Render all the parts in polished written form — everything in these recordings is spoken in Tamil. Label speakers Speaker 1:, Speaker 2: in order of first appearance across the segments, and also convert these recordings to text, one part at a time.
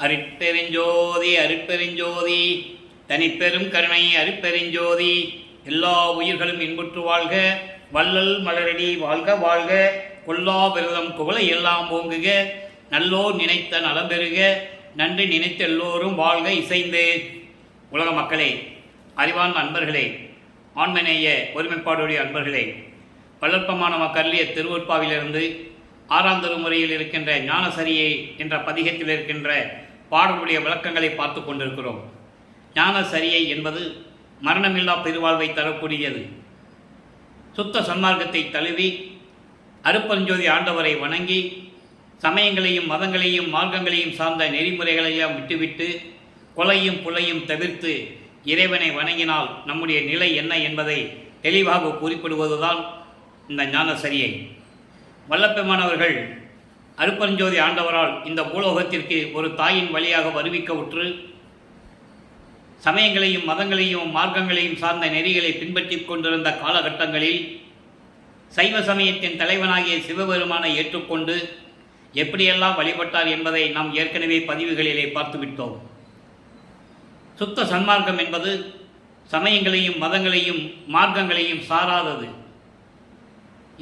Speaker 1: அருட்பெருஞ்சோதி அருட்பெருஞ்சோதி தனிப்பெரும் கருணை அருட்பெருஞ்சோதி. எல்லா உயிர்களும் இன்புற்று வாழ்க, வள்ளல் மலரடி வாழ்க வாழ்க, கொல்லா விரதம் குவளை எல்லாம் ஓங்குக, நல்லோர் நினைத்த நலம் பெறுக, நன்றி நினைத்த எல்லோரும் வாழ்க இசைந்து. உலக மக்களே, அறிவான் அன்பர்களே, ஆண்மநேய ஒருமைப்பாடுடைய அன்பர்களே, வளர்ப்பமான மக்களிய திருவற்பாவிலிருந்து 6ஆம் திருமுறையில் இருக்கின்ற ஞானசரியை என்ற பதிகத்தில் இருக்கின்ற பாடலுடைய விளக்கங்களை பார்த்து கொண்டிருக்கிறோம். ஞானசரியை என்பது மரணமில்லா பெருவாழ்வை தரக்கூடியது. சுத்த சன்மார்க்கத்தை தழுவி அருட்பெருஞ்சோதி ஆண்டவரை வணங்கி சமயங்களையும் மதங்களையும் மார்க்கங்களையும் சார்ந்த நெறிமுறைகளையும் விட்டுவிட்டு கொலையும் புலையும் தவிர்த்து இறைவனை வணங்கினால் நம்முடைய நிலை என்ன என்பதை தெளிவாக குறிப்பிடுவதுதான் இந்த ஞானசரியை. வல்லப்பெருமானவர்கள் அருட்பெருஞ்சோதி ஆண்டவரால் இந்த பூலோகத்திற்கு ஒரு தாயின் வழியாக வருவிக்க உற்று சமயங்களையும் மதங்களையும் மார்க்கங்களையும் சார்ந்த நெறிகளை பின்பற்றி கொண்டிருந்த காலகட்டங்களில் சைவ சமயத்தின் தலைவனாகிய சிவபெருமானை ஏற்றுக்கொண்டு எப்படியெல்லாம் வழிபட்டார் என்பதை நாம் ஏற்கனவே பதிவுகளிலே பார்த்துவிட்டோம். சுத்த சன்மார்க்கம் என்பது சமயங்களையும் மதங்களையும் மார்க்கங்களையும் சாராதது.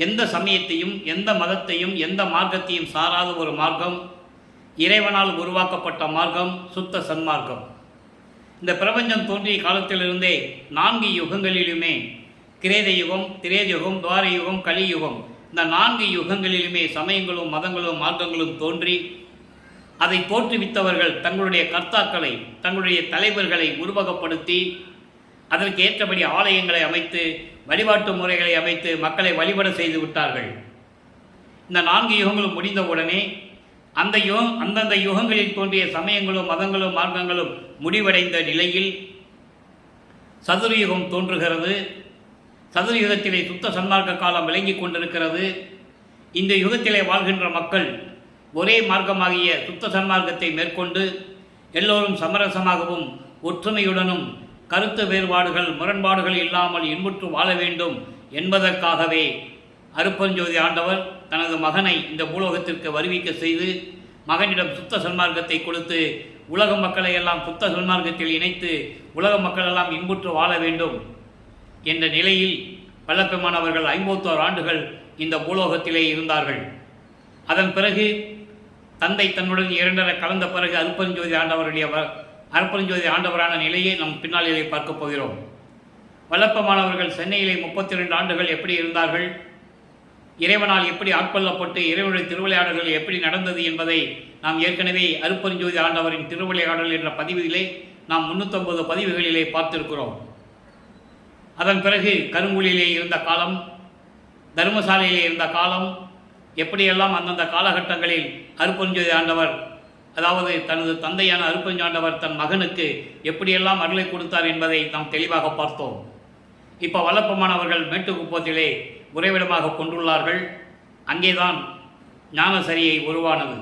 Speaker 1: எந்த சமயத்தையும் எந்த மதத்தையும் எந்த மார்க்கத்தையும் சாராத ஒரு மார்க்கம் இறைவனால் உருவாக்கப்பட்ட மார்க்கம் சுத்த சன்மார்க்கம். இந்த பிரபஞ்சம் தோன்றிய காலத்திலிருந்தே 4 யுகங்களிலுமே கிரேத யுகம், திரேத யுகம், துவார யுகம், கலியுகம், இந்த 4 யுகங்களிலுமே சமயங்களும் மதங்களும் மார்க்கங்களும் தோன்றி அதை தோற்றுவித்தவர்கள் தங்களுடைய கர்த்தாக்களை தங்களுடைய தலைவர்களை உருவகப்படுத்தி அதற்கு ஏற்றபடி ஆலயங்களை அமைத்து வழிபாட்டு முறைகளை அமைத்து மக்களை வழிபட செய்து விட்டார்கள். இந்த 4 யுகங்களும் முடிந்தவுடனே அந்தந்த யுகங்களில் தோன்றிய சமயங்களும் மதங்களும் மார்க்கங்களும் முடிவடைந்த நிலையில் சதுர்யுகம் தோன்றுகிறது. சதுர்யுகத்திலே சுத்த சன்மார்க்க காலம் விளங்கி கொண்டிருக்கிறது. இந்த யுகத்திலே வாழ்கின்ற மக்கள் ஒரே மார்க்கமாகிய சுத்த சன்மார்க்கத்தை மேற்கொண்டு எல்லோரும் சமரசமாகவும் ஒற்றுமையுடனும் கருத்து வேறுபாடுகள் முரண்பாடுகள் இல்லாமல் இன்புற்று வாழ வேண்டும் என்பதற்காகவே அருட்பெருஞ்சோதி ஆண்டவர் தனது மகனை இந்த பூலோகத்திற்கு வருவிக்க செய்து மகனிடம் சுத்த சன்மார்க்கத்தை கொடுத்து உலக மக்களை எல்லாம் சுத்த சன்மார்க்கத்தில் இணைத்து உலக மக்கள் எல்லாம் இன்புற்று வாழ வேண்டும் என்ற நிலையில் வல்லப்பெருமானவர்கள் 51 ஆண்டுகள் இந்த பூலோகத்திலே இருந்தார்கள். அதன் பிறகு தந்தை தன்னுடன் 2 கலந்த பிறகு அருட்பெருஞ்சோதி ஆண்டவரான நிலையை நம் பின்னாளிலே பார்க்க போகிறோம். வல்லப்பெருமானவர்கள் சென்னையிலே 32 ஆண்டுகள் எப்படி இருந்தார்கள், இறைவனால் எப்படி ஆட்கொள்ளப்பட்டு இறைவனுடைய திருவிளையாடல்கள் எப்படி நடந்தது என்பதை நாம் ஏற்கனவே அருட்பெருஞ்சோதி ஆண்டவரின் திருவிளையாடல் என்ற பதிவிலே நாம் 350 பதிவுகளிலே பார்த்திருக்கிறோம். அதன் பிறகு கருங்கூலிலே இருந்த காலம், தர்மசாலையிலே இருந்த காலம், எப்படியெல்லாம் அந்தந்த காலகட்டங்களில் அருட்பெருஞ்சோதி ஆண்டவர் அதாவது தனது தந்தையான அருட்பெருஞ்சோதி ஆண்டவர் தன் மகனுக்கு எப்படியெல்லாம் அருளை கொடுத்தார் என்பதை நாம் தெளிவாக பார்த்தோம். இப்போ வல்லப்பெருமானவர்கள் மேட்டுக்குப்பத்திலே உறைவிடமாக கொண்டுள்ளார்கள். அங்கேதான் ஞானசரியை உருவானது.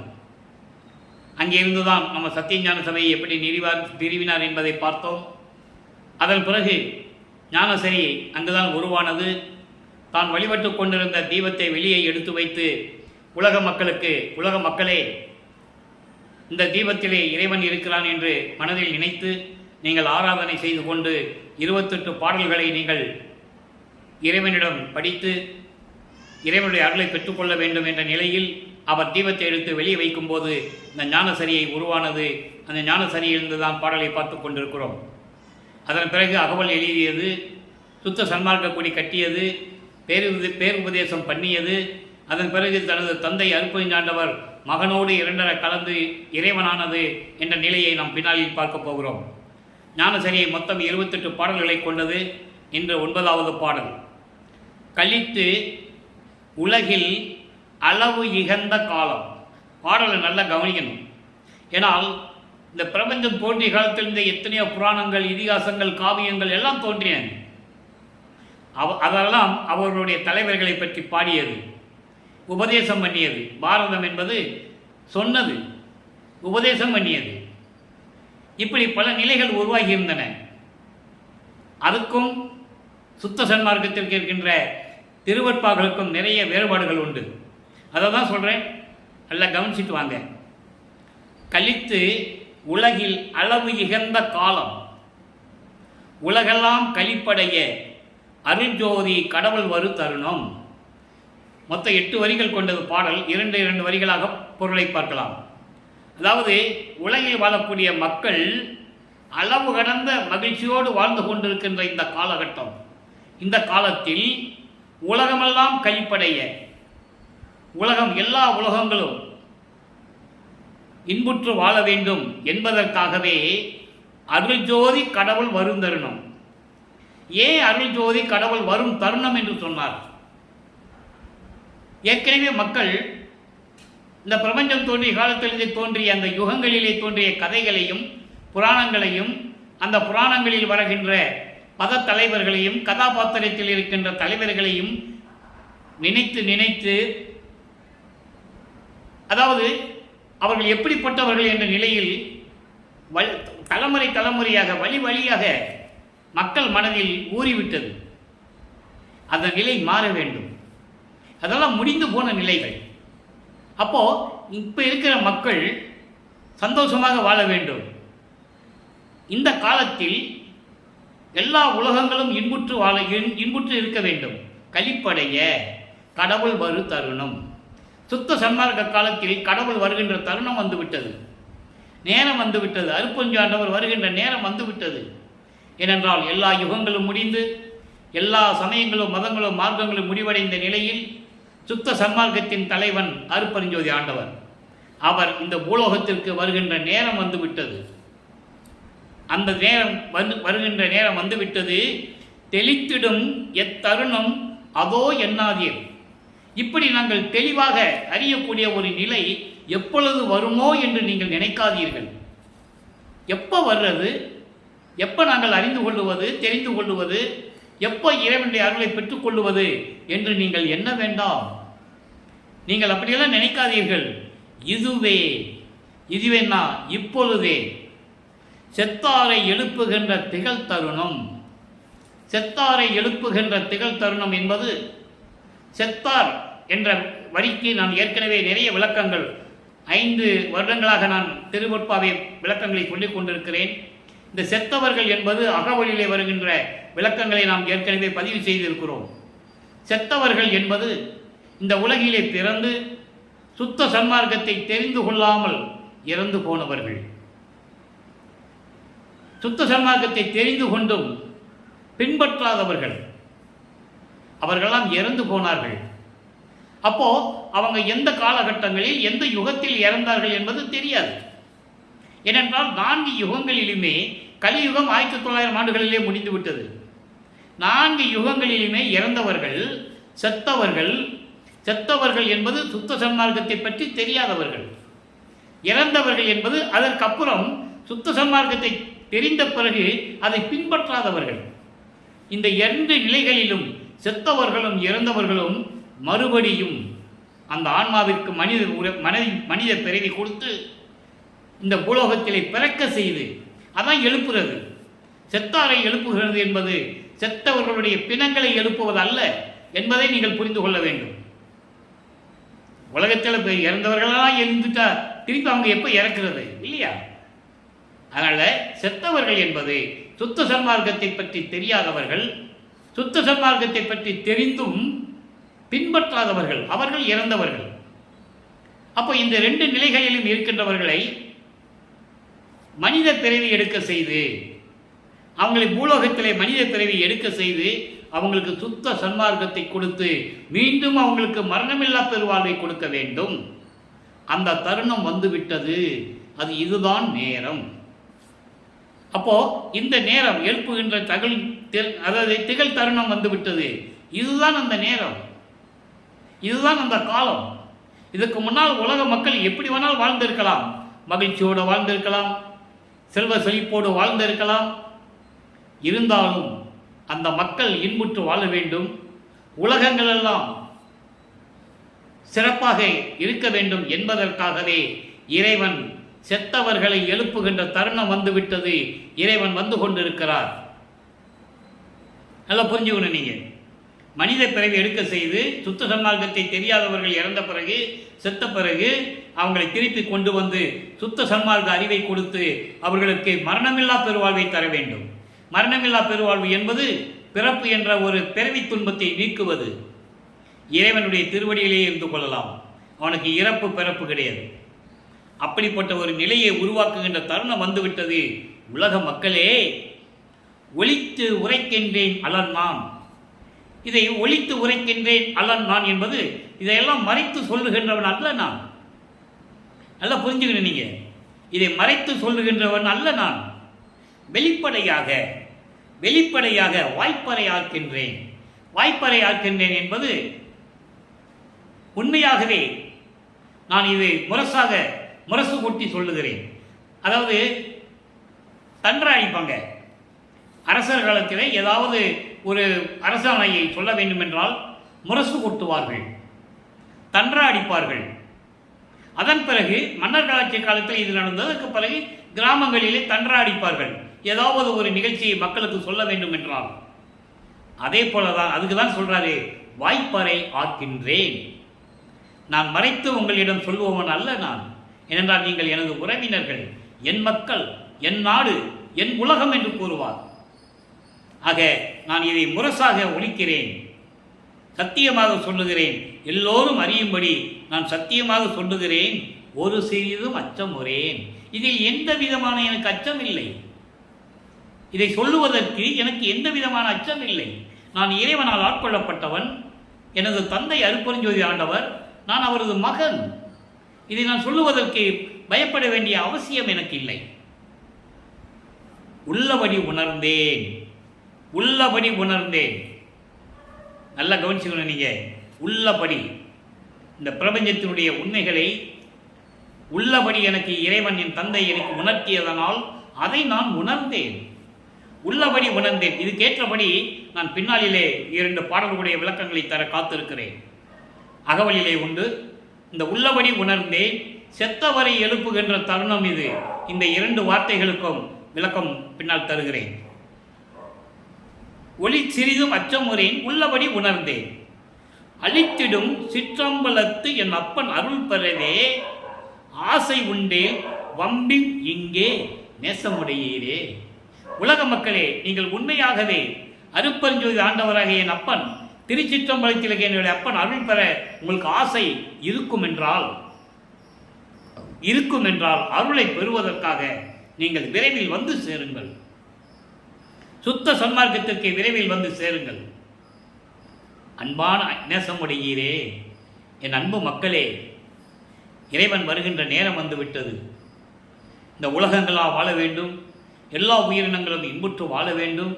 Speaker 1: அங்கிருந்துதான் நம்ம சத்தியஞான சபையை எப்படி நிறுவினார் என்பதை பார்த்தோம். அதன் பிறகு ஞானசரியை அங்குதான் உருவானது. தான் வழிபட்டு கொண்டிருந்த தீபத்தை வெளியே எடுத்து வைத்து உலக மக்களே இந்த தீபத்திலே இறைவன் இருக்கிறான் என்று மனதில் நினைத்து நீங்கள் ஆராதனை செய்து கொண்டு 28 பாடல்களை நீங்கள் இறைவனிடம் படித்து இறைவனுடைய அருளை பெற்றுக்கொள்ள வேண்டும் என்ற நிலையில் அவர் தீபத்தை எடுத்து வெளியே வைக்கும்போது இந்த ஞானசரியை உருவானது. அந்த ஞானசரியிலிருந்து தான் பாடலை பார்த்து கொண்டிருக்கிறோம். அதன் பிறகு அகவல் எழுதியது, சுத்த சன்மார்க்க கொடி கட்டியது, பேருபதேசம் பண்ணியது. அதன் பிறகு தனது தந்தை அருட்பெருஞ்சோதி ஆண்டவர் மகனோடு 2 கலந்து இறைவனானது என்ற நிலையை நாம் பின்னாளில் பார்க்க போகிறோம். ஞானசரியை மொத்தம் 28 பாடல்களை கொண்டது. இன்று 9வது பாடல். கழித்து உலகில் அளவு இகந்த காலம். பாடலை நல்லா கவனிக்கணும். ஏனால் இந்த பிரபஞ்சம் தோன்றிய காலத்திலிருந்து எத்தனையோ புராணங்கள், இதிகாசங்கள், காவியங்கள் எல்லாம் தோன்றின. அதெல்லாம் அவர்களுடைய தலைவர்களை பற்றி பாடியது, உபதேசம் பண்ணியது. பாரதம் என்பது சொன்னது, உபதேசம் பண்ணியது. இப்படி பல நிலைகள் உருவாகி இருந்தன. அதுக்கும் சுத்த சன்மார்க்கத்திற்கு இருக்கின்ற திருவற்பாக்களுக்கும் நிறைய வேறுபாடுகள் உண்டு. அதை தான் சொல்கிறேன், நல்லா கவனிச்சுட்டு வாங்க. கழித்து உலகில் அளவு இகழ்ந்த காலம், உலகெல்லாம் கழிப்படைய அருள்ஜோதி கடவுள் வரு தருணம். மொத்தம் 8 வரிகள் கொண்டது பாடல். 2 வரிகளாக பொருளை பார்க்கலாம். அதாவது உலகில் வாழக்கூடிய மக்கள் அளவு கடந்த மகிழ்ச்சியோடு வாழ்ந்து கொண்டிருக்கின்ற இந்த காலகட்டம், இந்த காலத்தில் உலகமெல்லாம் கழிப்படைய, உலகம் எல்லா உலகங்களும் இன்புற்று வாழ வேண்டும் என்பதற்காகவே அருள்ஜோதி கடவுள் வரும் தருணம். ஏன் அருள்ஜோதி கடவுள் வரும் தருணம் என்று சொன்னார்? ஏற்கனவே மக்கள் இந்த பிரபஞ்சம் தோன்றிய காலத்திலிருந்து தோன்றிய அந்த யுகங்களிலே தோன்றிய கதைகளையும் புராணங்களையும், அந்த புராணங்களில் வருகின்ற பத தலைவர்களையும் கதாபாத்திரத்தில் இருக்கின்ற தலைவர்களையும் நினைத்து நினைத்து, அதாவது அவர்கள் எப்படிப்பட்டவர்கள் என்ற நிலையில் தலைமுறை தலைமுறையாக வழி வழியாக மக்கள் மனதில் ஊறிவிட்டது. அந்த நிலை மாற வேண்டும். அதெல்லாம் முடிந்து போன நிலைகள். அப்போ இப்போ இருக்கிற மக்கள் சந்தோஷமாக வாழ வேண்டும். இந்த காலத்தில் எல்லா உலகங்களும் இன்புற்று இருக்க வேண்டும். கழிப்படைய கடவுள் வரு தருணம். சுத்த சன்மார்க்க காலத்தில் கடவுள் வருகின்ற தருணம் வந்துவிட்டது, நேரம் வந்துவிட்டது. அருட்பெருஞ்சாண்டவர் வருகின்ற நேரம் வந்துவிட்டது. ஏனென்றால் எல்லா யுகங்களும் முடிந்து, எல்லா சமயங்களும் மதங்களும் மார்க்கங்களும் முடிவடைந்த நிலையில் சுத்த சன்மார்க்கத்தின் தலைவன் அருட்பெருஞ்சோதி ஆண்டவர் அவர் இந்த பூலோகத்திற்கு வருகின்ற நேரம் வந்துவிட்டது. அந்த நேரம் வருகின்ற நேரம் வந்துவிட்டது. தெளித்திடும் எத்தருணம் அதோ எண்ணாதீர். இப்படி நாங்கள் தெளிவாக அறியக்கூடிய ஒரு நிலை எப்பொழுது வருமோ என்று நீங்கள் நினைக்காதீர்கள். எப்போ வர்றது, எப்போ நாங்கள் அறிந்து கொள்ளுவது, தெரிந்து கொள்ளுவது, எப்போ இறைவனுடைய அருளை பெற்றுக்கொள்ளுவது என்று நீங்கள் எண்ண வேண்டாம். நீங்கள் அப்படியெல்லாம் நினைக்காதீர்கள். இதுவேன்னா இப்பொழுதே செத்தாரை எழுப்புகின்ற திகழ் தருணம். செத்தாரை எழுப்புகின்ற திகழ் தருணம் என்பது, செத்தார் என்ற வரிக்கு நான் ஏற்கனவே நிறைய விளக்கங்கள் 5 வருடங்களாக நான் திருவொற்பாவை விளக்கங்களை சொல்லிக் கொண்டிருக்கிறேன். இந்த செத்தவர்கள் என்பது அகவலிலே வருகின்ற விளக்கங்களை நாம் ஏற்கனவே பதிவு செய்திருக்கிறோம். செத்தவர்கள் என்பது இந்த உலகிலே பிறந்து சுத்த சன்மார்க்கத்தை தெரிந்து கொள்ளாமல் இறந்து போனவர்கள். சுத்த சன்மார்க்கத்தை தெரிந்து கொண்டும் பின்பற்றாதவர்கள், அவர்களெல்லாம் இறந்து போனார்கள். அப்போ அவங்க எந்த காலகட்டங்களில் எந்த யுகத்தில் இறந்தார்கள் என்பது தெரியாது. ஏனென்றால் 4 யுகங்களிலுமே, கலியுகம் 1900 ஆண்டுகளிலே முடிந்துவிட்டது. 4 யுகங்களிலுமே இறந்தவர்கள், செத்தவர்கள் என்பது சுத்த சன்மார்க்கத்தை பற்றி தெரியாதவர்கள். இறந்தவர்கள் என்பது அதற்கப்புறம் சுத்த சன்மார்க்கத்தை தெரிந்த பிறகு அதை பின்பற்றாதவர்கள். இந்த 2 நிலைகளிலும் செத்தவர்களும் இறந்தவர்களும் மறுபடியும் அந்த ஆன்மாவிற்கு மனித பிறவி கொடுத்து இந்த பூலோகத்திலே பிறக்க செய்து அதான் எழுப்புகிறது. செத்தாரை எழுப்புகிறது என்பது செத்தவர்களுடைய பிணங்களை எழுப்புவது அல்ல என்பதை நீங்கள் புரிந்து கொள்ள வேண்டும். உலகத்தில் இறந்தவர்களெல்லாம் எழுந்துட்டா திருப்பி அவங்க எப்போ இறக்கிறது இல்லையா? அதனால செத்தவர்கள் என்பது சுத்த சன்மார்க்கத்தை பற்றி தெரியாதவர்கள், சுத்த சன்மார்க்கத்தை பற்றி தெரிந்தும் பின்பற்றாதவர்கள், அவர்கள் இறந்தவர்கள். அப்போ இந்த 2 நிலைகளிலும் இருக்கின்றவர்களை மனித பிறவி எடுக்க செய்து, அவங்களை பூலோகத்திலே மனித பிறவி எடுக்க செய்து அவங்களுக்கு சுத்த சன்மார்க்கத்தை கொடுத்து மீண்டும் அவங்களுக்கு மரணமில்லா பெருவாழ்வை கொடுக்க வேண்டும். அந்த தருணம் வந்துவிட்டது. இதுதான் நேரம். அப்போ இந்த நேரம் எழுப்புகின்ற திகழ் தருணம் வந்துவிட்டது. இதுதான் அந்த நேரம், இதுதான் அந்த காலம். இதுக்கு முன்னால் உலக மக்கள் எப்படி வேணாலும் வாழ்ந்திருக்கலாம். மகிழ்ச்சியோடு வாழ்ந்திருக்கலாம், செல்வ செழிப்போடு வாழ்ந்திருக்கலாம். இருந்தாலும் அந்த மக்கள் இன்புற்று வாழ வேண்டும், உலகங்களெல்லாம் சிறப்பாக இருக்க வேண்டும் என்பதற்காகவே இறைவன் செத்தவர்களை எழுப்புகின்ற தருணம் வந்துவிட்டது. இறைவன் வந்து கொண்டிருக்கிறார். நல்லா புரிஞ்சுக்கணும். நீங்கள் மனித பிறவி எடுக்க செய்து சுத்த சன்மார்க்கத்தை தெரியாதவர்கள் இறந்த பிறகு செத்த பிறகு அவங்களை திருப்பி கொண்டு வந்து சுத்த சன்மார்க்க அறிவை கொடுத்து அவர்களுக்கு மரணமில்லா பெருவாழ்வை தர வேண்டும். மரணமில்லா பெருவாழ்வு என்பது பிறப்பு என்ற ஒரு பிறவி துன்பத்தை நீக்குவது. இறைவனுடைய திருவடியிலேயே இருந்து கொள்ளலாம். அவனுக்கு இறப்பு பிறப்பு கிடையாது. அப்படிப்பட்ட ஒரு நிலையை உருவாக்குகின்ற தருணம் வந்துவிட்டது. உலக மக்களே, ஒலித்து உரைக்கின்றேன் அலன் நான். இதை ஒலித்து உரைக்கின்றேன் அலன் நான் என்பது இதையெல்லாம் மறைத்து சொல்லுகின்றவன் அல்ல நான். நல்லா புரிஞ்சுக்கணும் நீங்க. இதை மறைத்து சொல்லுகின்றவன் அல்ல நான். வெளிப்படையாக வாய்ப்பறை ஆக்கின்றேன். வாய்ப்பறை ஆக்கின்றேன் என்பது உண்மையாகவே நான் இதை முரசு கொட்டி சொல்லுகிறேன். அதாவது தன்றாடிப்பாங்க. அரசர் காலத்தில் ஏதாவது ஒரு அரசாணையை சொல்ல வேண்டும் என்றால் முரசு கொட்டுவார்கள், தன்றாடிப்பார்கள். அதன் பிறகு மன்னர் ஆட்சி காலத்தில் இது நடந்ததற்கு பிறகு கிராமங்களிலே தன்றாடிப்பார்கள். ஏதாவது ஒரு நிகழ்ச்சியை மக்களுக்கு சொல்ல வேண்டும் என்றால் அதே போலதான். அதுக்கு தான் சொல்றாரு, வாய்ப்பறை ஆக்கின்றேன். நான் மறைத்து உங்களிடம் சொல்லுபவன் அல்ல நான். ஏனென்றால் நீங்கள் எனது உறவினர்கள், என் மக்கள், என் நாடு, என் உலகம் என்று கூறுவார். ஆக நான் இதை முரசாக ஒலிக்கிறேன், சத்தியமாக சொல்லுகிறேன். எல்லோரும் அறியும்படி நான் சத்தியமாக சொல்லுகிறேன். ஒரு சிறிதும் அச்சம் உறேன். இதில் எந்த விதமான எனக்கு அச்சம் இல்லை. இதை சொல்லுவதற்கு எனக்கு எந்த விதமான அச்சம் இல்லை. நான் இறைவனால் ஆட்கொள்ளப்பட்டவன். எனது தந்தை அருட்பெருஞ்சோதி ஆண்டவர், நான் அவரது மகன். இதை நான் சொல்லுவதற்கு பயப்பட வேண்டிய அவசியம் எனக்கு இல்லை. உள்ளபடி உணர்ந்தேன். நல்லா கவனிச்சுக்கணும் நீங்க. உள்ளபடி இந்த பிரபஞ்சத்தினுடைய உண்மைகளை உள்ளபடி எனக்கு இறைவன், என் தந்தை எனக்கு உணர்த்தியதனால் அதை நான் உணர்ந்தேன். உள்ளபடி உணர்ந்தேன். இதுக்கேற்றபடி நான் பின்னாளிலே 2 பாடல்களுடைய விளக்கங்களை தர காத்திருக்கிறேன். அகவலிலே உண்டு. இந்த உள்ளபடி உணர்ந்தேன், செத்தவரை எழுப்புகின்ற தருணம் இது. இந்த 2 வார்த்தைகளுக்கும் விளக்கம் பின்னால் தருகிறேன். ஒளி சிறிதும் அச்சமுறேன், உள்ளபடி உணர்ந்தேன். அழித்திடும் சிற்றம்பலத்து என் அப்பன் அருள் பெறவே ஆசை உண்டேன் வம்பின் இங்கே நேசமுடையீரே. உலக மக்களே, நீங்கள் உண்மையாகவே அருட்பெருஞ்சோதி ஆண்டவராக என் அப்பன் திருச்சிற்றம்பலத்தில் என்னுடைய அப்பன் அருள் பெற உங்களுக்கு ஆசை இருக்கும் என்றால் அருளை பெறுவதற்காக நீங்கள் விரைவில் வந்து சேருங்கள். சுத்த சன்மார்க்கத்திற்கு விரைவில் வந்து சேருங்கள். அன்பான நேசமுடையீரே, என் அன்பு மக்களே, இறைவன் வருகின்ற நேரம் வந்துவிட்டது. இந்த உலகங்களாக வாழ வேண்டும், எல்லா உயிரினங்களும் இன்புற்று வாழ வேண்டும்.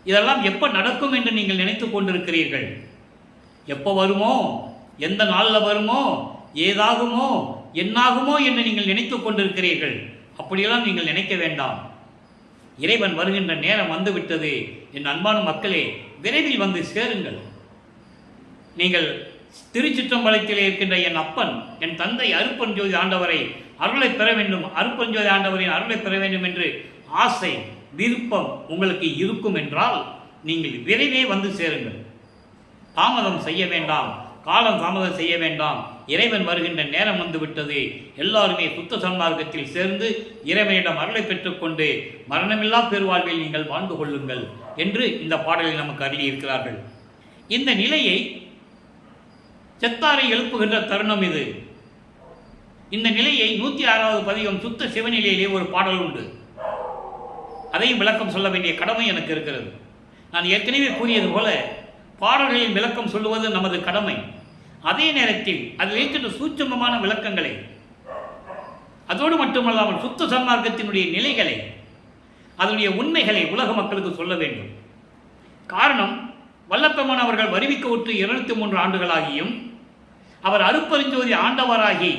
Speaker 1: இதெல்லாம் எப்போ நடக்கும் என்று நீங்கள் நினைத்து கொண்டிருக்கிறீர்கள்? எப்போ வருமோ, எந்த நாளில் வருமோ, ஏதாகுமோ, என்னாகுமோ என்று நீங்கள் நினைத்து கொண்டிருக்கிறீர்கள். அப்படியெல்லாம் நீங்கள் நினைக்க வேண்டாம். இறைவன் வருகின்ற நேரம் வந்துவிட்டது. என் அன்பான மக்களே, விரைவில் வந்து சேருங்கள். நீங்கள் திருச்சிற்றம்பலத்திலே இருக்கின்ற என் அப்பன், என் தந்தை அருட்பெருஞ்சோதி ஆண்டவரை அருளை பெற வேண்டும், அருட்பெருஞ்சோதி ஆண்டவரின் அருளை பெற வேண்டும் என்று ஆசை, விருப்பம் உங்களுக்கு இருக்கும் என்றால் நீங்கள் விரைவே வந்து சேருங்கள். தாமதம் செய்ய வேண்டாம், காலம் தாமதம் செய்ய வேண்டாம். இறைவன் வருகின்ற நேரம் வந்துவிட்டது. எல்லாருமே சுத்த சன்மார்க்கத்தில் சேர்ந்து இறைவனிடம் அருளை பெற்றுக்கொண்டு மரணமில்லா பெருவாழ்வில் நீங்கள் வாழ்ந்து கொள்ளுங்கள் என்று இந்த பாடலில் நமக்கு அருளியிருக்கிறார்கள். இந்த நிலையை செத்தாரை எழுப்புகின்ற தருணம் இது. இந்த நிலையை 106வது பதிகம் சுத்த சிவநிலையிலே ஒரு பாடல் உண்டு. அதையும் விளக்கம் சொல்ல வேண்டிய கடமை எனக்கு இருக்கிறது. நான் ஏற்கனவே கூறியது போல பாடல்களின் விளக்கம் சொல்லுவது நமது கடமை. அதே நேரத்தில் அதில் இருக்கின்ற சூட்சமமான விளக்கங்களை, அதோடு மட்டுமல்லாமல் சுத்த சன்மார்க்கத்தினுடைய நிலைகளை, அதனுடைய உண்மைகளை உலக மக்களுக்கு சொல்ல வேண்டும். காரணம், வல்லப்பெருமான் அவர்கள் வருவிக்க உற்று 203 ஆண்டுகளாகியும் அவர் அருட்பெருஞ்சோதி ஆண்டவராகி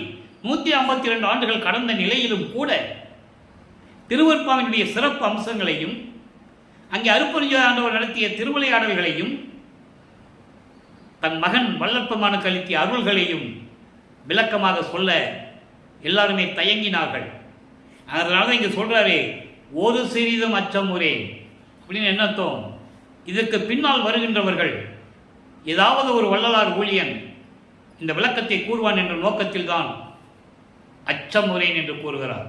Speaker 1: 152 ஆண்டுகள் கடந்த நிலையிலும் கூட திருவருட்பாவினுடைய சிறப்பு அம்சங்களையும், அங்கே அருட்பெருஞ்சோதி ஆண்டவர் நடத்திய திருவிளையாடல்களையும், தன் மகன் வல்லப்பெருமானுக்கு அளித்திய அருள்களையும் விளக்கமாக சொல்ல எல்லாருமே தயங்கினார்கள். அதனால இங்கே சொல்றாரு, ஒரு சிறிதும் அச்சமுறேன் அப்படின்னு. என்ன அர்த்தம்? இதற்கு பின்னால் வருகின்றவர்கள் ஏதாவது ஒரு வள்ளலார் ஊழியன் இந்த விளக்கத்தை கூறுவான் என்ற நோக்கத்தில்தான் அச்சம் உரையேன் என்று கூறுகிறார்.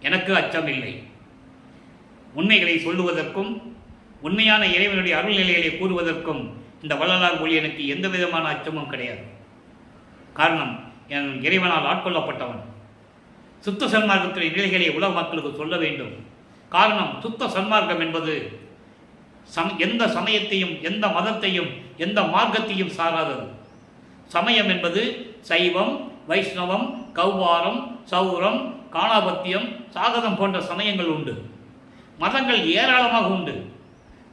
Speaker 1: எனக்கு அச்சம் இல்லை. உண்மைகளை சொல்லுவதற்கும் உண்மையான இறைவனுடைய அருள்நிலைகளை கூறுவதற்கும் இந்த வள்ளலார் ஊழியனுக்கு எந்த விதமான அச்சமும் கிடையாது. காரணம், என் இறைவனால் ஆட்கொள்ளப்பட்டவன். சுத்த சன்மார்க்கத்துடைய நிலைகளை உலக மக்களுக்கு சொல்ல வேண்டும். காரணம், சுத்த சன்மார்க்கம் என்பது எந்த சமயத்தையும் எந்த மதத்தையும் எந்த மார்க்கத்தையும் சாராதது. சமயம் என்பது சைவம், வைஷ்ணவம், கௌவாரம், சௌரம், காணாபத்தியம், சாகதம் போன்ற சமயங்கள் உண்டு. மதங்கள் ஏராளமாக உண்டு.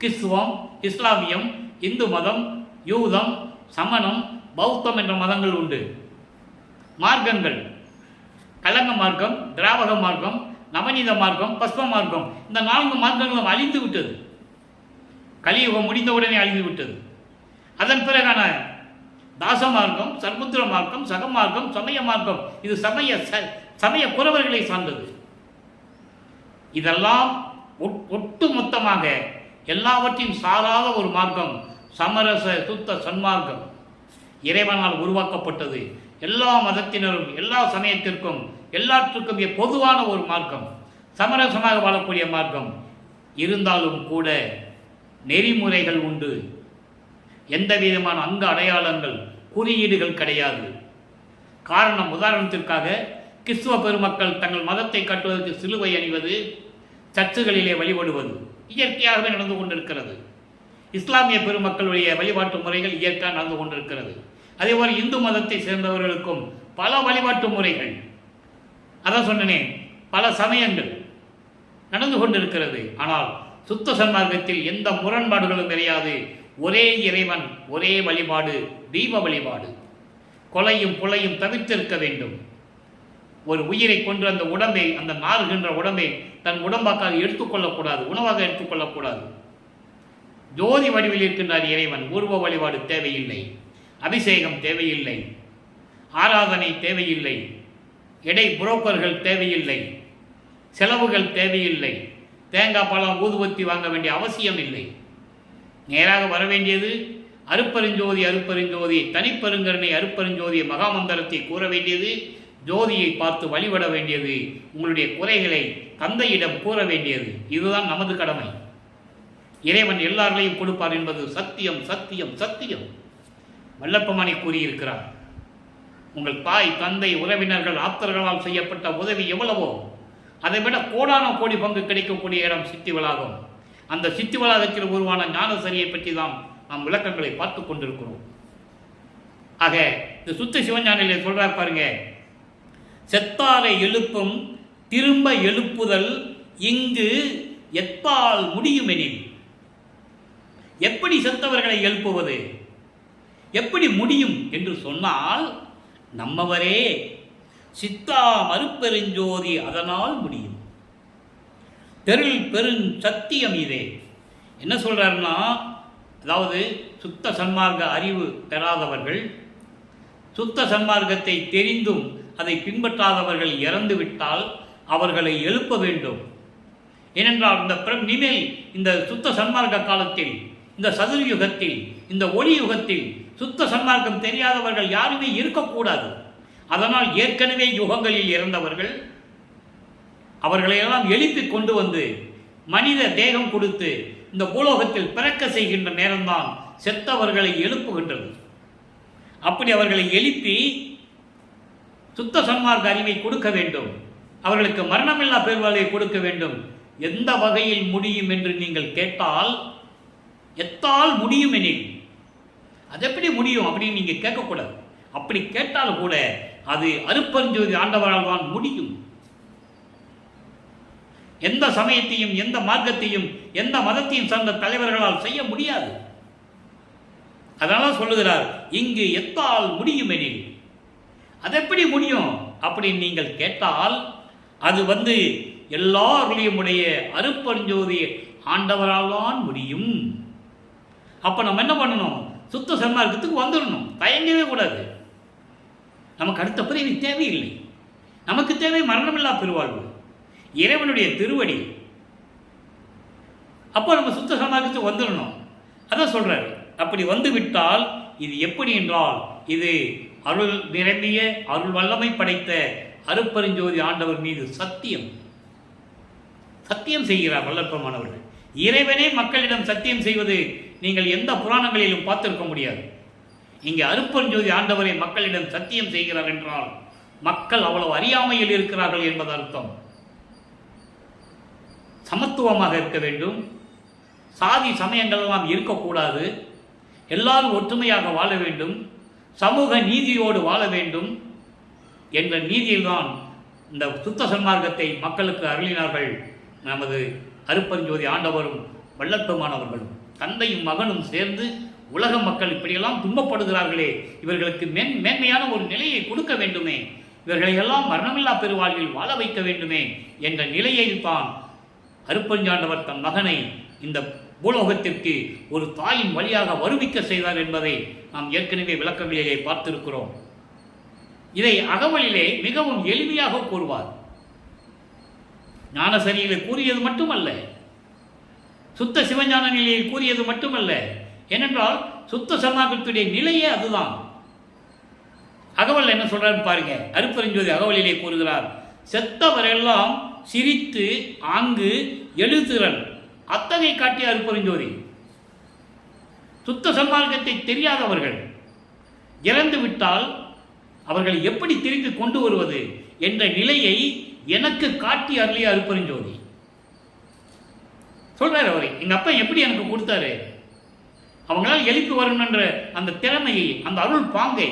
Speaker 1: கிறிஸ்துவம், இஸ்லாமியம், இந்து மதம், யூதம், சமணம், பௌத்தம் என்ற மதங்கள் உண்டு. மார்க்கங்கள் கலங்க மார்க்கம், திராவக மார்க்கம், நவநீத மார்க்கம், பஸ்ம மார்க்கம், இந்த 4 மார்க்கங்களும் அழிந்து விட்டது. கலியுகம் முடிந்தவுடனே அழிந்து விட்டது. அதன் பிறகான தாச மார்க்கம், சர்முத்திர மார்க்கம், சகமார்க்கம், சமய மார்க்கம், இது சமய குறவர்களை சார்ந்தது. இதெல்லாம் ஒட்டு மொத்தமாக எல்லாவற்றையும் சாராத ஒரு மார்க்கம் சமரச சுத்த சன்மார்க்கம். இறைவனால் உருவாக்கப்பட்டது. எல்லா மதத்தினரும் எல்லா சமயத்திற்கும் எல்லாற்றுக்கும் பொதுவான ஒரு மார்க்கம், சமரசமாக வாழக்கூடிய மார்க்கம். இருந்தாலும் கூட நெறிமுறைகள் உண்டு. எந்த விதமான அங்க அடையாளங்கள், குறியீடுகள் கிடையாது. காரணம், உதாரணத்திற்காக கிறிஸ்துவ பெருமக்கள் தங்கள் மதத்தை கட்டுவதற்கு சிலுவை அணிவது, சர்ச்சுகளிலே வழிபடுவது இயற்கையாகவே நடந்து கொண்டிருக்கிறது. இஸ்லாமிய பெருமக்களுடைய வழிபாட்டு முறைகள் இயற்கையாக நடந்து கொண்டிருக்கிறது. அதேபோல் இந்து மதத்தை சேர்ந்தவர்களுக்கும் பல வழிபாட்டு முறைகள், அதான் சொன்னேன், பல சமயங்கள் நடந்து கொண்டிருக்கிறது. ஆனால் சுத்த சன்மார்க்கத்தில் எந்த முரண்பாடுகளும் கிடையாது. ஒரே இறைவன், ஒரே வழிபாடு, தீப வழிபாடு. கொலையும் கொலையும் தவிர்த்திருக்க வேண்டும். ஒரு உயிரை கொண்டு அந்த உடம்பை, அந்த நாறுகின்ற உடம்பை தன் உடம்பாக்காக எடுத்துக்கொள்ளக்கூடாது, உணவாக எடுத்துக்கொள்ளக்கூடாது. ஜோதி வடிவில் இருக்கின்றார் இறைவன். உருவ வழிபாடு தேவையில்லை, அபிஷேகம் தேவையில்லை, ஆராதனை தேவையில்லை, எடை புரோக்கர்கள் தேவையில்லை, செலவுகள் தேவையில்லை, தேங்காய் பழம் ஊதுபத்தி வாங்க வேண்டிய அவசியம் இல்லை. நேராக வர வேண்டியது அருப்பெருஞ்சோதி அருப்பெருஞ்சோதி தனிப்பெருங்கருணை அருப்பெருஞ்சோதி மகாமந்திரத்தை கூற வேண்டியது, ஜோதியை பார்த்து வழிபட வேண்டியது, உங்களுடைய குறைகளை தந்தையிடம் கூற வேண்டியது. இதுதான் நமது கடமை. இறைவன் எல்லாரையும் கொடுப்பார் என்பது சத்தியம் சத்தியம் சத்தியம். வல்லப்பமானி கூறியிருக்கிறார். உங்கள் தாய், தந்தை, உறவினர்கள், ஆப்தர்களால் செய்யப்பட்ட உதவி எவ்வளவோ அதைவிட கோடான கோடி பங்கு கிடைக்கக்கூடிய இடம் சித்தி வளாகம். அந்த சித்தி வளாகத்தில் உருவான ஞானசரியை பற்றி தான் நாம் விளக்கங்களை பார்த்து கொண்டிருக்கிறோம். ஆக இந்த சுத்த சிவஞானிலே சொல்றார் பாருங்க, செத்தாரை எழுப்பும் திரும்ப எழுப்புதல் இங்கு எத்தால் முடியுமெனில். எப்படி செத்தவர்களை எழுப்புவது, எப்படி முடியும் என்று சொன்னால், நம்மவரே சித்தா மறுப்பெருஞ்சோதி அதனால் முடியும். தெருள் பெரும் சத்தியம் இதே. என்ன சொல்றாருன்னா, அதாவது சுத்த சன்மார்க்க அறிவு பெறாதவர்கள், சுத்த சன்மார்க்கத்தை தெரிந்தும் அதை பின்பற்றாதவர்கள் இறந்து விட்டால் அவர்களை எழுப்ப வேண்டும். ஏனென்றால் இனிமேல் இந்த சுத்த சன்மார்க்க காலத்தில், இந்த சதுர்யுகத்தில், இந்த ஒளி யுகத்தில் சுத்த சன்மார்க்கம் தெரியாதவர்கள் யாருமே இருக்கக்கூடாது. அதனால் ஏற்கனவே யுகங்களில் இறந்தவர்கள் அவர்களையெல்லாம் எழுப்பி கொண்டு வந்து மனித தேகம் கொடுத்து இந்த பூலோகத்தில் பிறக்க செய்கின்ற நேரம்தான் செத்தவர்களை எழுப்புகின்றது. அப்படி அவர்களை எழுப்பி சுத்த சன்மார்க்க அறிவை கொடுக்க வேண்டும். அவர்களுக்கு மரணமில்லா பெருவாழ்வை கொடுக்க வேண்டும். எந்த வகையில் முடியும் என்று நீங்கள் கேட்டால், எத்தால் முடியும் எனில், அது எப்படி முடியும் அப்படின்னு நீங்கள் கேட்கக்கூடாது. அப்படி கேட்டால் கூட அது அருப்பெருஞ்சோதி ஆண்டவரால் தான் முடியும். எந்த சமயத்தையும் எந்த மார்க்கத்தையும் எந்த மதத்தையும் சார்ந்த தலைவர்களால் செய்ய முடியாது. அதனால சொல்லுகிறார், இங்கு எத்தால் முடியும் எனில். அது எப்படி முடியும் அப்படின்னு நீங்கள் கேட்டால், அது எல்லாருடையும் உடைய அருப்பெருஞ்சோதி ஆண்டவரால் தான் முடியும். அப்ப நம்ம என்ன பண்ணணும்? சுத்த சன்மார்க்கத்துக்கு வந்துடணும். தயங்கவே கூடாது. நமக்கு அடுத்த பிறவி தேவையில்லை. நமக்கு தேவை மரணமில்லா பெருவாழ்வு, இறைவனுடைய திருவடி. அப்போ நம்ம சுத்த சன்மார்க்கத்துக்கு வந்துடணும். அதான் சொல்றாரு. அப்படி வந்து விட்டால் இது எப்படி என்றால் இது அருள் நிரம்பிய அருள் வல்லமை படைத்த அருட்பெருஞ்சோதி ஆண்டவர் மீது சத்தியம் செய்கிறார் வல்லற்பெருமானவர்கள். இறைவனே மக்களிடம் சத்தியம் செய்வது நீங்கள் எந்த புராணங்களிலும் பார்த்திருக்க முடியாது. இங்கே அருட்பெருஞ்சோதி ஆண்டவரை மக்களிடம் சத்தியம் செய்கிறார் என்றால் மக்கள் அவ்வளவு அறியாமையில் இருக்கிறார்கள் என்பது அர்த்தம். சமத்துவமாக இருக்க வேண்டும், சாதி சமயங்கள் எல்லாம் இருக்கக்கூடாது, எல்லாரும் ஒற்றுமையாக வாழ வேண்டும், சமூக நீதியோடு வாழ வேண்டும் என்ற நீதியில்தான் இந்த சுத்த சன்மார்க்கத்தை மக்களுக்கு அருளினார்கள் நமது அருட்பெருஞ்சோதி ஆண்டவரும் வல்லற்பெருமானவர்களும். தந்தையும் மகனும் சேர்ந்து உலக மக்கள் இப்படியெல்லாம் துன்பப்படுகிறார்களே, இவர்களுக்கு மேன்மையான ஒரு நிலையை கொடுக்க வேண்டுமே, இவர்களை எல்லாம் மரணமில்லா பெருவாழ்வில் வாழ வைக்க வேண்டுமே என்ற நிலையில் தான் அருட்பெருஞ்சாண்டவர் தன் மகனை இந்த பூலோகத்திற்கு ஒரு தாயின் வழியாக வருவிக்க செய்தார் என்பதை நாம் ஏற்கனவே விளக்கங்களிலே பார்த்திருக்கிறோம். இதை அகவலிலே மிகவும் எளிமையாக கூறுவார். ஞானசரியிலே கூறியது மட்டுமல்ல, சுத்த சிவஞான நிலையில் கூறியது மட்டுமல்ல, ஏனென்றால் சுத்த சன்மார்க்கத்துடைய நிலையே அதுதான். அகவல் என்ன சொல்றாரு பாருங்க. அருட்பெருஞ்சோதி அகவலிலே கூறுகிறார், செத்தவரெல்லாம் சிரித்து ஆங்கு எழுதிறன் அத்தகை காட்டிய அருட்பெருஞ்சோதி. சுத்த சன்மார்க்கத்தை தெரியாதவர்கள் இறந்து விட்டால் அவர்கள் எப்படி திருப்பி கொண்டு வருவது என்ற நிலையை எனக்கு காட்டி அருளிய அருட்பெருஞ்சோதி சொல்றாரு. அவரை எங்க அப்பா எப்படி எனக்கு கொடுத்தாரு, அவங்களால் எழுப்பி வரணும் என்ற அந்த திறமையை, அந்த அருள் பாங்கை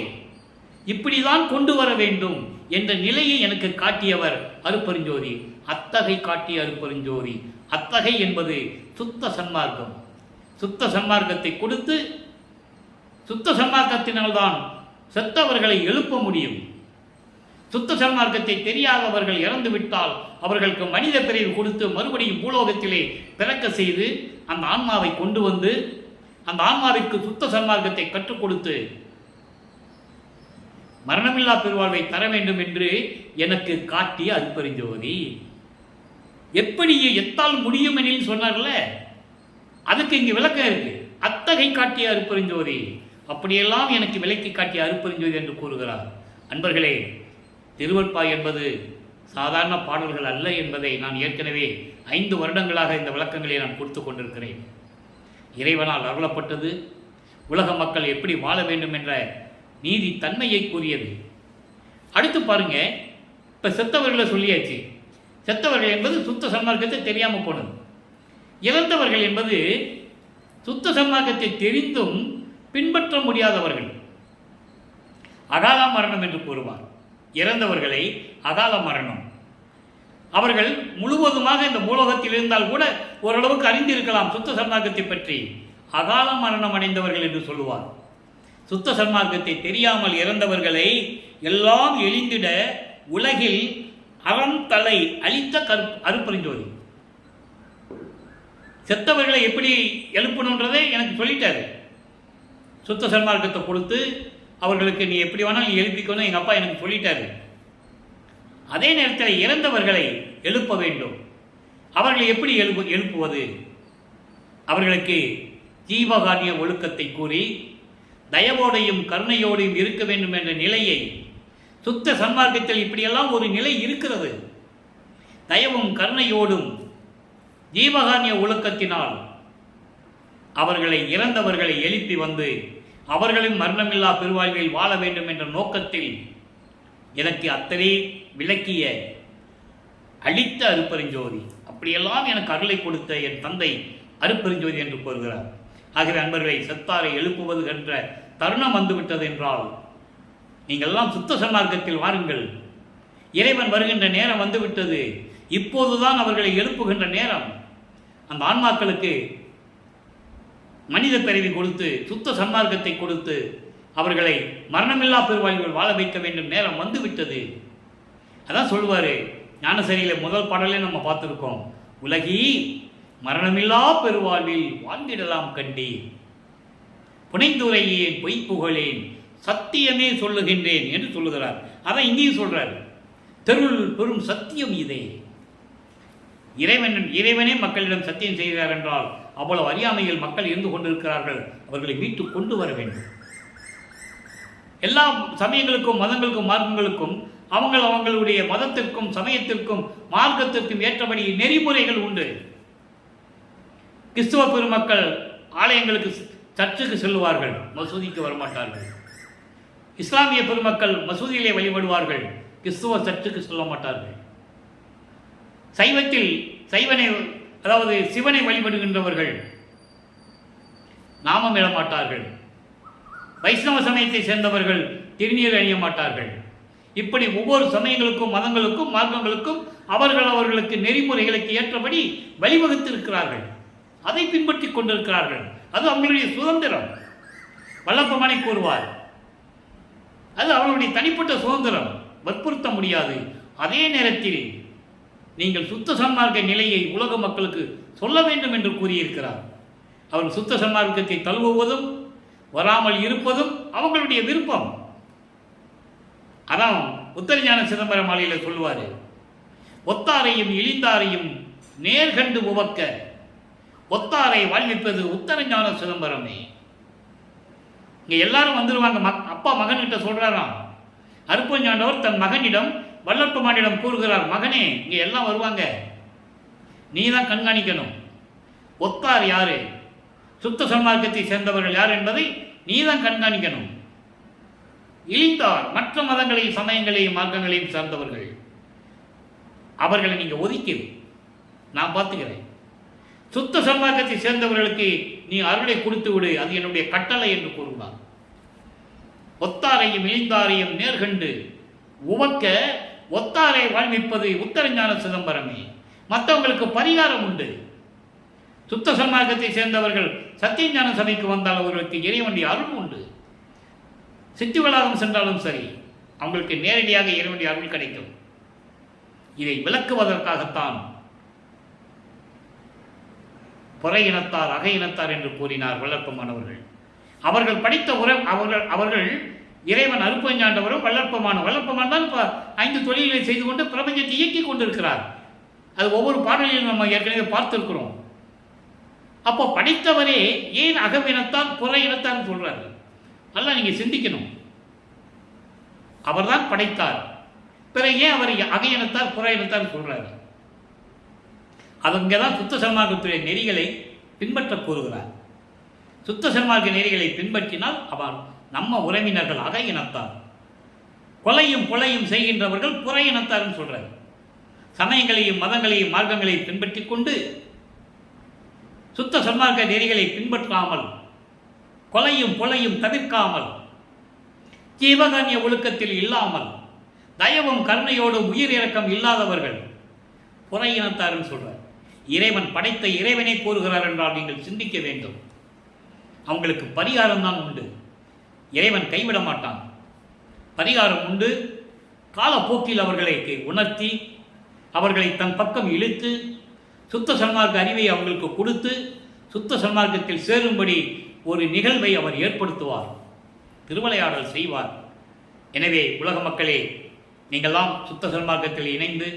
Speaker 1: இப்படிதான் கொண்டு வர வேண்டும் என்ற நிலையை எனக்கு காட்டியவர் அருட்பெருஞ்சோதி. அத்தகை காட்டிய அருட்பெருஞ்சோதி. அத்தகை என்பது சுத்த சன்மார்க்கம். சுத்த சன்மார்க்கத்தை கொடுத்து சுத்த சன்மார்க்கத்தினால்தான் செத்தவர்களை எழுப்ப முடியும். சுத்த சன்மார்க்கத்தை தெரியாதவர்கள் இறந்து விட்டால் அவர்களுக்கு மனித பிறவி கொடுத்து மறுபடியும் பூலோகத்திலே பிறக்க செய்து அந்த ஆன்மாவை கொண்டு வந்து அந்த ஆன்மாவிற்கு சுத்த சன்மார்க்கத்தை கற்றுக் கொடுத்து மரணமில்லா பெருவாழ்வை தர வேண்டும் என்று எனக்கு காட்டிய அருட்பெருஞ்சோதி. எப்படி எத்தால் முடியும் எனில் சொன்னார்ல, அதுக்கு இங்கு விளக்கம் இருக்கு. அத்தகை காட்டிய அருட்பெருஞ்சோதி, அப்படியெல்லாம் எனக்கு விளக்கி காட்டிய அருட்பெருஞ்சோதி என்று கூறுகிறார். அன்பர்களே, திருவருட்பா என்பது சாதாரண பாடல்கள் அல்ல என்பதை நான் ஏற்கனவே 5 வருடங்களாக இந்த விளக்கங்களை நான் கொடுத்து கொண்டிருக்கிறேன். இறைவனால் அருளப்பட்டது. உலக மக்கள் எப்படி வாழ வேண்டும் என்ற நீதி தன்மையை கூறியது. அடுத்து பாருங்க, இப்போ செத்தவர்களை சொல்லியாச்சு. செத்தவர்கள் என்பது சுத்த சன்மார்க்கத்தை தெரியாமல் போனது. இறந்தவர்கள் என்பது சுத்த சன்மார்க்கத்தை தெரிந்தும் பின்பற்ற முடியாதவர்கள். அகால மரணம் என்று கூறுவார். இறந்தவர்களை அகால மரணம். அவர்கள் முழுவதுமாக இந்த பூலோகத்தில் இருந்தால் கூட ஓரளவுக்கு அறிந்திருக்கலாம் சுத்த சன்மார்க்கத்தை பற்றி. அகால மரணம் அடைந்தவர்கள் என்று சொல்லுவார். சுத்த சன்மார்க்கத்தை தெரியாமல் இறந்தவர்களை எல்லாம் எளிந்திட உலகில் அறம் தலை அளித்த அருட்பெருஞ்சோதி. செத்தவர்களை எப்படி எழுப்பணுன்றதை எனக்கு சொல்லிட்டாரு. சுத்த சன்மார்க்கத்தை கொடுத்து அவர்களுக்கு நீ எப்படி வேணாலும் எழுப்பிக்கணும் எங்கள் அப்பா எனக்கு சொல்லிட்டாரு. அதே நேரத்தில் இறந்தவர்களை எழுப்ப வேண்டும். அவர்களை எப்படி எழுப்புவது? அவர்களுக்கு ஜீவகாரிய ஒழுக்கத்தை கூறி தயவோடையும் கருணையோடையும் இருக்க வேண்டும் என்ற நிலையை, சுத்த சன்மார்க்கத்தில் இப்படியெல்லாம் ஒரு நிலை இருக்கிறது. தயவும் கருணையோடும் ஜீவகாரிய ஒழுக்கத்தினால் அவர்களை இறந்தவர்களை எழுப்பி வந்து அவர்களும் மரணமில்லா பெருவாழ்வில் வாழ வேண்டும் என்ற நோக்கத்தில் எனக்கு அத்தனை விளக்கிய அளித்த அருட்பெருஞ்சோதி. அப்படியெல்லாம் எனக்கு அருளை கொடுத்த என் தந்தை அருட்பெருஞ்சோதி என்று கூறுகிறார். ஆகவே அன்பர்களை, செத்தாரை எழுப்புவது என்ற தருணம் வந்துவிட்டது என்றால் நீங்கள்லாம் சுத்த சன்மார்க்கத்தில் வாருங்கள். இறைவன் வருகின்ற நேரம் வந்துவிட்டது. இப்போதுதான் அவர்களை எழுப்புகின்ற நேரம். அந்த ஆன்மாக்களுக்கு மனித பிறவி கொடுத்து சுத்த சன்மார்க்கத்தை கொடுத்து அவர்களை மரணமில்லா பெருவாழ்வில் வாழ வைக்க வேண்டும் நேரம் வந்துவிட்டது. அதான் சொல்லுவார் ஞானசரியில முதல் பாடலே நம்ம பார்த்துருக்கோம். உலகி மரணமில்லா பெருவாழ்வில் வாழ்ந்திடலாம் கண்டி, புனைந்துரையேன் பொய் புகழேன் சத்தியமே சொல்லுகின்றேன் என்று சொல்லுகிறார். அதான் இங்கேயும் சொல்றார், தெருள் பெரும் சத்தியம் இதே. இறைவனே மக்களிடம் சத்தியம் செய்கிறார் என்றால் அவ்வளவு அறியாமையில் மக்கள் இருந்து கொண்டிருக்கிறார்கள். அவர்களை மீட்டு கொண்டு வர வேண்டும். எல்லா சமயங்களுக்கும் மதங்களுக்கும் மார்க்கங்களுக்கும் அவங்களுடைய மதத்திற்கும் சமயத்திற்கும் மார்க்கத்திற்கும் ஏற்றபடி நெறிமுறைகள் உண்டு. கிறிஸ்துவ பெருமக்கள் ஆலயங்களுக்கு சர்ச்சுக்கு செல்லுவார்கள், மசூதிக்கு வரமாட்டார்கள். இஸ்லாமிய பெருமக்கள் மசூதியிலே வழிபடுவார்கள், கிறிஸ்துவ சர்ச்சுக்கு செல்ல மாட்டார்கள். சைவத்தில் அதாவது சிவனை வழிபடுகின்றவர்கள் நாமம் எழ மாட்டார்கள். வைஷ்ணவ சமயத்தை சேர்ந்தவர்கள் திருநீர் அணிய மாட்டார்கள். இப்படி ஒவ்வொரு சமயங்களுக்கும் மதங்களுக்கும் மார்க்கங்களுக்கும் அவர்களுக்கு நெறிமுறைகளுக்கு ஏற்றபடி வழிவகுத்திருக்கிறார்கள். அதை பின்பற்றி கொண்டிருக்கிறார்கள். அது அவங்களுடைய சுதந்திரம். வல்லப்பமணி கூறுவார், அது அவர்களுடைய தனிப்பட்ட சுதந்திரம், வற்புறுத்த முடியாது. அதே நேரத்தில் நீங்கள் சுத்த சன்மார்க்க நிலையை உலக மக்களுக்கு சொல்ல வேண்டும் என்று கூறியிருக்கிறார். அவர் சுத்த சன்மார்க்கத்தை தழுவுவதும் வராமல் இருப்பதும் அவங்களுடைய விருப்பம். அதான் உத்தரஞான சிதம்பரம் மாலையில் சொல்லுவார், ஒத்தாரையும் இழிந்தாரையும் நேர்கண்டு உவக்க ஒத்தாரை வாழ்விப்பது உத்தரஞான சிதம்பரமே. இங்க எல்லாரும் வந்துடுவாங்க. அப்பா மகன்கிட்ட சொல்றாராம். அருப்பஞ்சாண்டவர் தன் மகனிடம் வல்லப்பமானிடம் கூறுகிறார், மகனே இங்க எல்லாம் வருவாங்க, நீ தான் கண்காணிக்கணும். ஒத்தார் யாரு, சுத்த சன்மார்க்கத்தை சேர்ந்தவர்கள் யார் என்பதை நீ தான் கண்காணிக்கணும். இழிந்தார் மற்ற மதங்களையும் சமயங்களையும் மார்க்கங்களையும் சார்ந்தவர்கள், அவர்களை நீங்க ஒதுக்கி நான் பார்த்துக்கிறேன். சுத்த சன்மார்க்கத்தை சேர்ந்தவர்களுக்கு நீ அருளை கொடுத்து விடு, அது என்னுடைய கட்டளை என்று கூறுவார். ஒத்தாரையும் இழிந்தாரையும் நேர்கண்டு உவக்க ஒத்தாரை வாழ்விப்பது உத்தரஞான சிதம்பரமே. மற்றவங்களுக்கு பரிகாரம் உண்டு. சுத்த சன்மார்க்கத்தை சேர்ந்தவர்கள் சத்தியஞான சபைக்கு வந்தால் அவர்களுக்கு இறைவனுடைய அருள் உண்டு. சித்தி வளாகம் சென்றாலும் சரி, அவங்களுக்கு நேரடியாக இறைவனுடைய அருள் கிடைக்கும். இதை விளக்குவதற்காகத்தான் புற இனத்தார் அக இனத்தார் என்று கூறினார் வல்லற்பமானவர்கள். அவர்கள் படித்த அவர்கள் இறைவன் அருப்பஞ்சாண்டவரும் வல்லற்பமான் தான் 5 தொழில்களை செய்து கொண்டு பிரபஞ்சத்தை இயக்கி கொண்டிருக்கிறார். அது ஒவ்வொரு பாடலிலும் நம்ம ஏற்கனவே பார்த்திருக்கிறோம். அப்போ படித்தவரே ஏன் அகவினத்தான் புற இனத்தான் சொல்றாரு? நல்லா நீங்க சிந்திக்கணும். அவர் தான் படைத்தார், பிறகு ஏன் அவர் அக இனத்தார் புற இனத்தார் சொல்றாரு? அங்கதான் சுத்த சன்மார்க்கத்துடைய நெறிகளை பின்பற்ற கூறுகிறார். சுத்த சன்மார்க்க நெறிகளை பின்பற்றினால் அவர் நம்ம உறவினர்கள் அக இனத்தார், கொலையும் கொலையும் செய்கின்றவர்கள் புற இனத்தார்னு சொல்றார். சமயங்களையும் மதங்களையும் மார்க்கங்களையும் பின்பற்றி கொண்டு சுத்த சன்மார்க்க நெறிகளை பின்பற்றாமல் கொலையும் கொலையும் தவிர்க்காமல் ஜீவகானிய ஒழுக்கத்தில் இல்லாமல் தயவும் கருணையோடு உயிர் இறக்கம் இல்லாதவர்கள் புற இனத்தார்னு சொல்றார். இறைவன் படைத்த இறைவனை கூறுகிறார் என்றால் நீங்கள் சிந்திக்க வேண்டும். அவங்களுக்கு பரிகாரம் தான் உண்டு. இறைவன் கைவிட மாட்டான். பரிகாரம் உண்டு. காலப்போக்கில் அவர்களை உணர்த்தி அவர்களை தன் பக்கம் இழுத்து சுத்த சன்மார்க்க அறிவை அவங்களுக்கு கொடுத்து சுத்த சன்மார்க்கத்தில் சேரும்படி ஒரு நிகழ்வை அவர் ஏற்படுத்துவார், திருவிளையாடல் செய்வார். எனவே உலக மக்களே, நீங்கள்லாம் சுத்த சன்மார்க்கத்தில் இணைந்து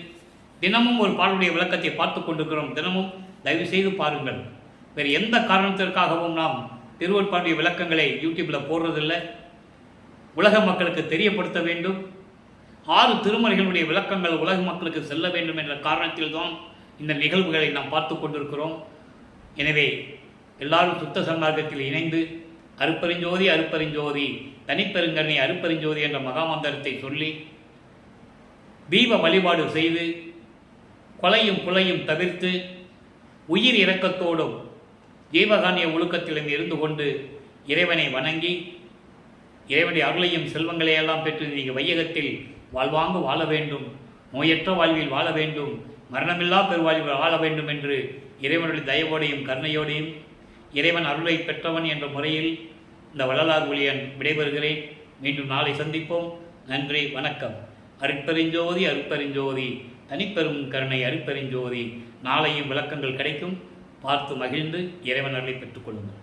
Speaker 1: தினமும் ஒரு பாடலுடைய விளக்கத்தை பார்த்து கொண்டிருக்கிறோம். தினமும் தயவு செய்து பாருங்கள். வேறு எந்த காரணத்திற்காகவும் நாம் திருவருட்பாண்டிய விளக்கங்களை யூடியூப்பில் போடுறதில்லை. உலக மக்களுக்கு தெரியப்படுத்த வேண்டும். 6 திருமறைகளுடைய விளக்கங்கள் உலக மக்களுக்கு செல்ல வேண்டும் என்ற காரணத்தில் தான் இந்த நிகழ்வுகளை நாம் பார்த்து கொண்டிருக்கிறோம். எனவே எல்லாரும் சுத்த சன்மார்க்கத்தில் இணைந்து அருப்பெருஞ்சோதி அருப்பெருஞ்சோதி தனிப்பெருங்கருணை அருப்பெருஞ்சோதி என்ற மகாமந்திரத்தை சொல்லி தீப வழிபாடு செய்து கொலையும் குலையும் தவிர்த்து உயிர் இரக்கத்தோடும் ஜீவகானிய ஒழுக்கத்திலும் இருந்து கொண்டு இறைவனை வணங்கி இறைவனுடைய அருளையும் செல்வங்களையெல்லாம் பெற்று நீங்கள் வையகத்தில் வாழ்வாங்கு வாழ வேண்டும், நோயற்ற வாழ்வில் வாழ வேண்டும், மரணமில்லா பெருவாழ்வில் வாழ வேண்டும் என்று இறைவனுடைய தயவோடையும் கருணையோடையும் இறைவன் அருளை பெற்றவன் என்ற முறையில் இந்த வள்ளலார் ஊழியன் விடைபெறுகிறேன். மீண்டும் நாளை சந்திப்போம். நன்றி, வணக்கம். அருட்பெருஞ்சோதி அருட்பெருஞ்சோதி தனிப்பெரும் கருணை அருட்பெருஞ்சோதி. நாளையும் விளக்கங்கள் கிடைக்கும். பார்த்து மகிழ்ந்து இறைவன் அருளை பெற்றுக்கொள்ளுங்கள்.